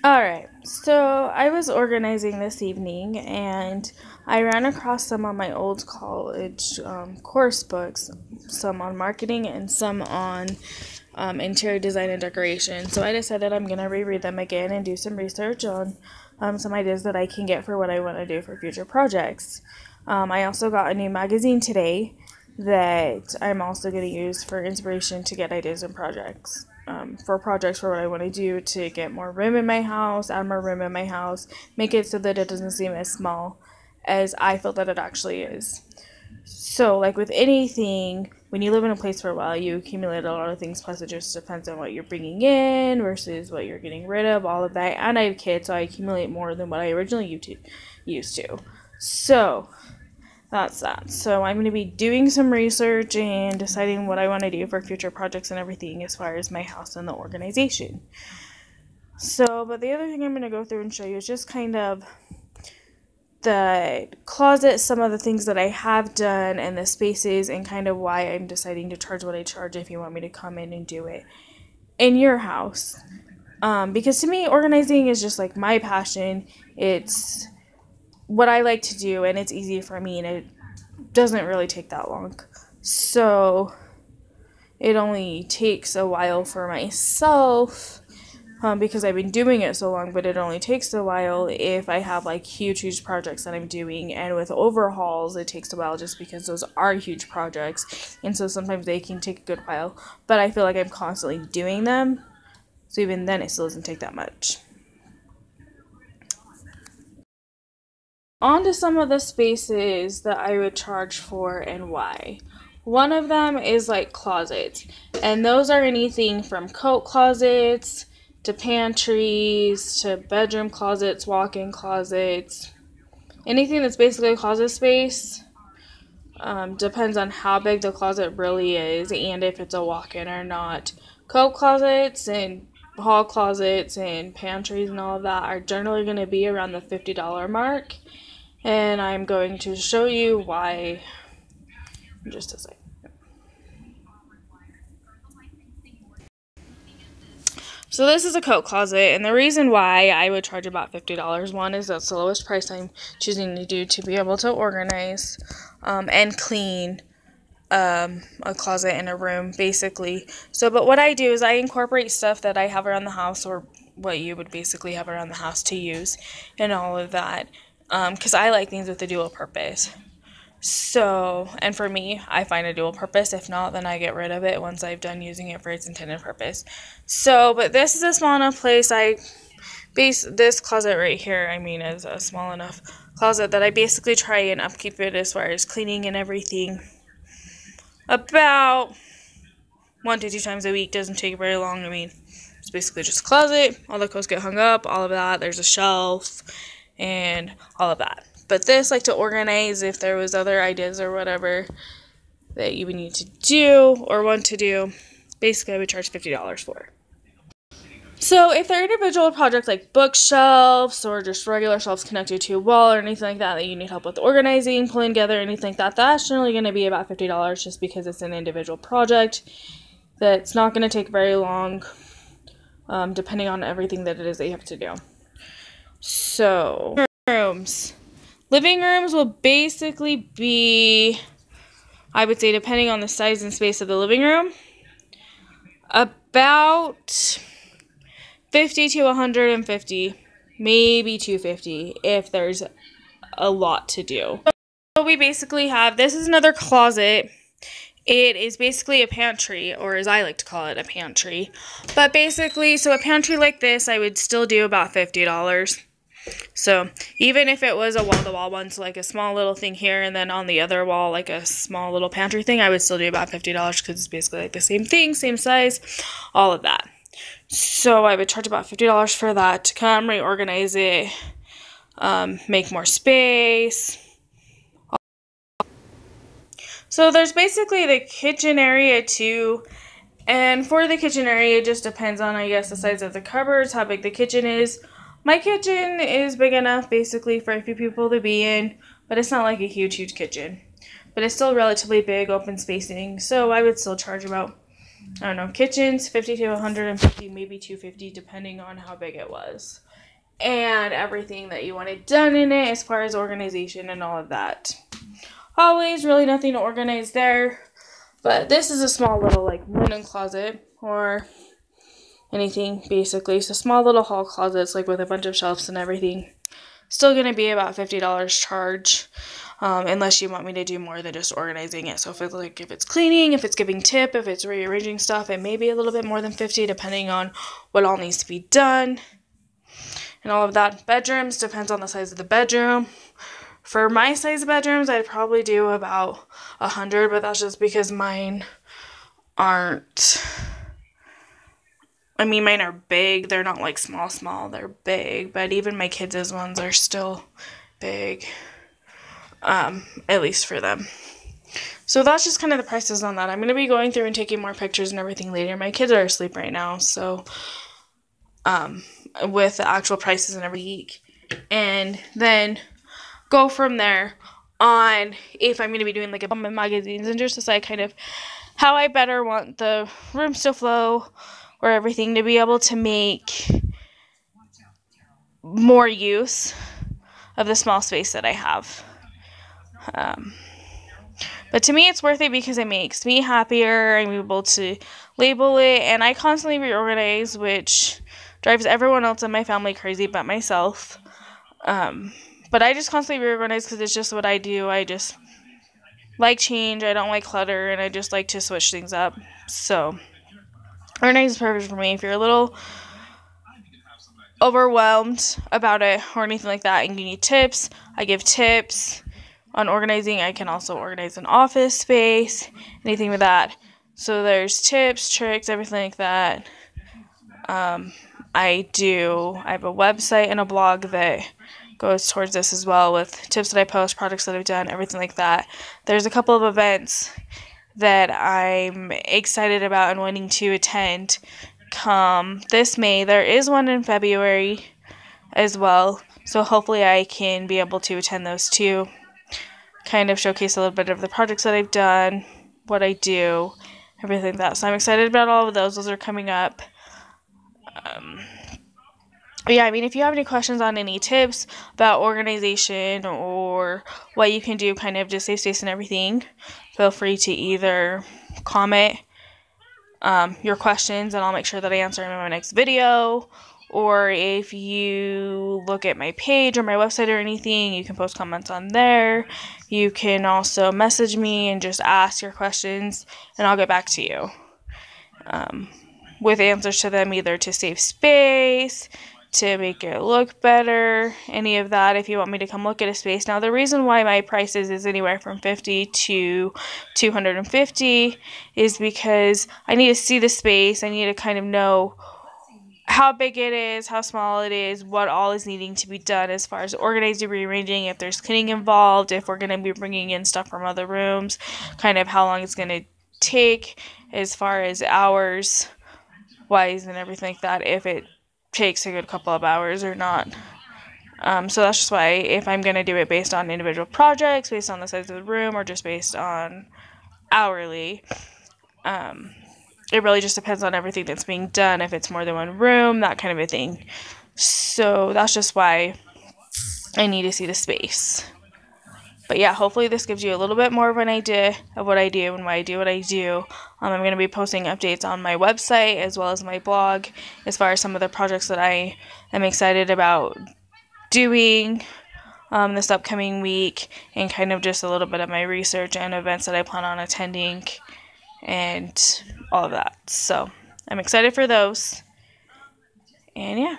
Alright, so I was organizing this evening and I ran across some on my old college course books, some on marketing and some on interior design and decoration. So I decided I'm going to reread them again and do some research on some ideas that I can get for what I want to do for future projects. I also got a new magazine today that I'm also going to use for inspiration to get ideas and projects. For what I want to do to get more room in my house, add more room in my house, make it so that it doesn't seem as small as I feel that it actually is. So, like with anything, when you live in a place for a while, you accumulate a lot of things, plus it just depends on what you're bringing in versus what you're getting rid of, all of that. And I have kids, so I accumulate more than what I originally used to. So, that's that. So I'm going to be doing some research and deciding what I want to do for future projects and everything as far as my house and the organization. So, but the other thing I'm going to go through and show you is just kind of the closet, some of the things that I have done and the spaces and kind of why I'm deciding to charge what I charge if you want me to come in and do it in your house. Because to me, organizing is just like my passion. It's what I like to do, and it's easy for me, and it doesn't really take that long. So it only takes a while for myself because I've been doing it so long, but it only takes a while if I have like huge projects that I'm doing. And with overhauls, it takes a while just because those are huge projects, and so sometimes they can take a good while, but I feel like I'm constantly doing them, so even then it still doesn't take that much. On to some of the spaces that I would charge for and why. One of them is like closets, and those are anything from coat closets to pantries to bedroom closets, walk-in closets, anything that's basically a closet space. Depends on how big the closet really is and if it's a walk-in or not. Coat closets and hall closets and pantries and all of that are generally going to be around the $50 mark. And I'm going to show you why in just a second. So this is a coat closet, and the reason why I would charge about $50, one is that's the lowest price I'm choosing to do to be able to organize and clean a closet in a room, basically. So, but what I do is I incorporate stuff that I have around the house, or what you would basically have around the house to use, and all of that. Because I like things with a dual purpose. So, and for me, I find a dual purpose. If not, then I get rid of it once I've done using it for its intended purpose. So, but this is a small enough place. This closet right here, is a small enough closet that I basically try and upkeep it as far as cleaning and everything. About 1 to 2 times a week. Doesn't take very long. It's basically just a closet. All the clothes get hung up, all of that. There's a shelf and all of that. But this, like to organize if there was other ideas or whatever that you would need to do or want to do, basically I would charge $50 for. So if they're individual projects like bookshelves or just regular shelves connected to a wall or anything like that that you need help with organizing, pulling together, anything like that, that's generally going to be about $50 just because it's an individual project that's not going to take very long depending on everything that it is that you have to do. So, rooms. Living rooms will basically be, I would say, depending on the size and space of the living room, about 50 to 150, maybe 250 if there's a lot to do. So we basically have, this is another closet. It is basically a pantry, or as I like to call it, a pantry. But basically, so a pantry like this, I would still do about $50. So even if it was a wall-to-wall one, so like a small little thing here, and then on the other wall, like a small little pantry thing, I would still do about $50 because it's basically like the same thing, same size, all of that. So I would charge about $50 for that to come, reorganize it, make more space. So there's basically the kitchen area too. And for the kitchen area, it just depends on, I guess, the size of the cupboards, how big the kitchen is. My kitchen is big enough basically for a few people to be in, but it's not like a huge kitchen. But it's still relatively big, open spacing, so I would still charge about I don't know, kitchens, 50 to 150, maybe 250, depending on how big it was. And everything that you wanted done in it as far as organization and all of that. Hallways, really nothing to organize there. But this is a small little like linen closet or anything basically. So small little hall closets like with a bunch of shelves and everything. Still going to be about $50 charge. Unless you want me to do more than just organizing it. So if it's cleaning, if it's giving tip, if it's rearranging stuff, it may be a little bit more than $50 depending on what all needs to be done and all of that. Bedrooms, depends on the size of the bedroom. For my size of bedrooms, I'd probably do about $100, but that's just because mine aren't, mine are big. They're not like small, they're big, but even my kids' ones are still big. At least for them. So that's just kind of the prices on that. I'm going to be going through and taking more pictures and everything later. My kids are asleep right now, so with the actual prices and every week. And then go from there on if I'm going to be doing like a magazines and just decide kind of how I better want the rooms to flow or everything to be able to make more use of the small space that I have. But to me, it's worth it because it makes me happier. I'm able to label it, and I constantly reorganize, which drives everyone else in my family crazy but myself. But I just constantly reorganize because it's just what I do. I just like change. I don't like clutter, and I just like to switch things up. So, organize is perfect for me. If you're a little overwhelmed about it or anything like that and you need tips, I give tips on organizing. I can also organize an office space, anything with that. So there's tips, tricks, everything like that. I have a website and a blog that goes towards this as well with tips that I post, projects that I've done, everything like that. There's a couple of events that I'm excited about and wanting to attend come this May. There is one in February as well. So hopefully I can be able to attend those too. Kind of showcase a little bit of the projects that I've done, what I do, everything like that. So I'm excited about all of those. Those are coming up. If you have any questions on any tips about organization or what you can do kind of to save space and everything, feel free to either comment your questions and I'll make sure that I answer them in my next video. Or if you look at my page or my website or anything, you can post comments on there. You can also message me and just ask your questions, and I'll get back to you with answers to them, either to save space, to make it look better, any of that, if you want me to come look at a space. Now, the reason why my prices is anywhere from $50 to $250 is because I need to see the space. I need to kind of know how big it is, how small it is, what all is needing to be done as far as organizing, rearranging, if there's cleaning involved, if we're going to be bringing in stuff from other rooms, kind of how long it's going to take as far as hours wise and everything like that, if it takes a good couple of hours or not. So that's just why if I'm going to do it based on individual projects, based on the size of the room, or just based on hourly, it really just depends on everything that's being done, if it's more than one room, that kind of a thing. So that's just why I need to see the space. But yeah, hopefully this gives you a little bit more of an idea of what I do and why I do what I do. I'm going to be posting updates on my website as well as my blog as far as some of the projects that I am excited about doing this upcoming week, and kind of just a little bit of my research and events that I plan on attending and all of that. So I'm excited for those. And yeah.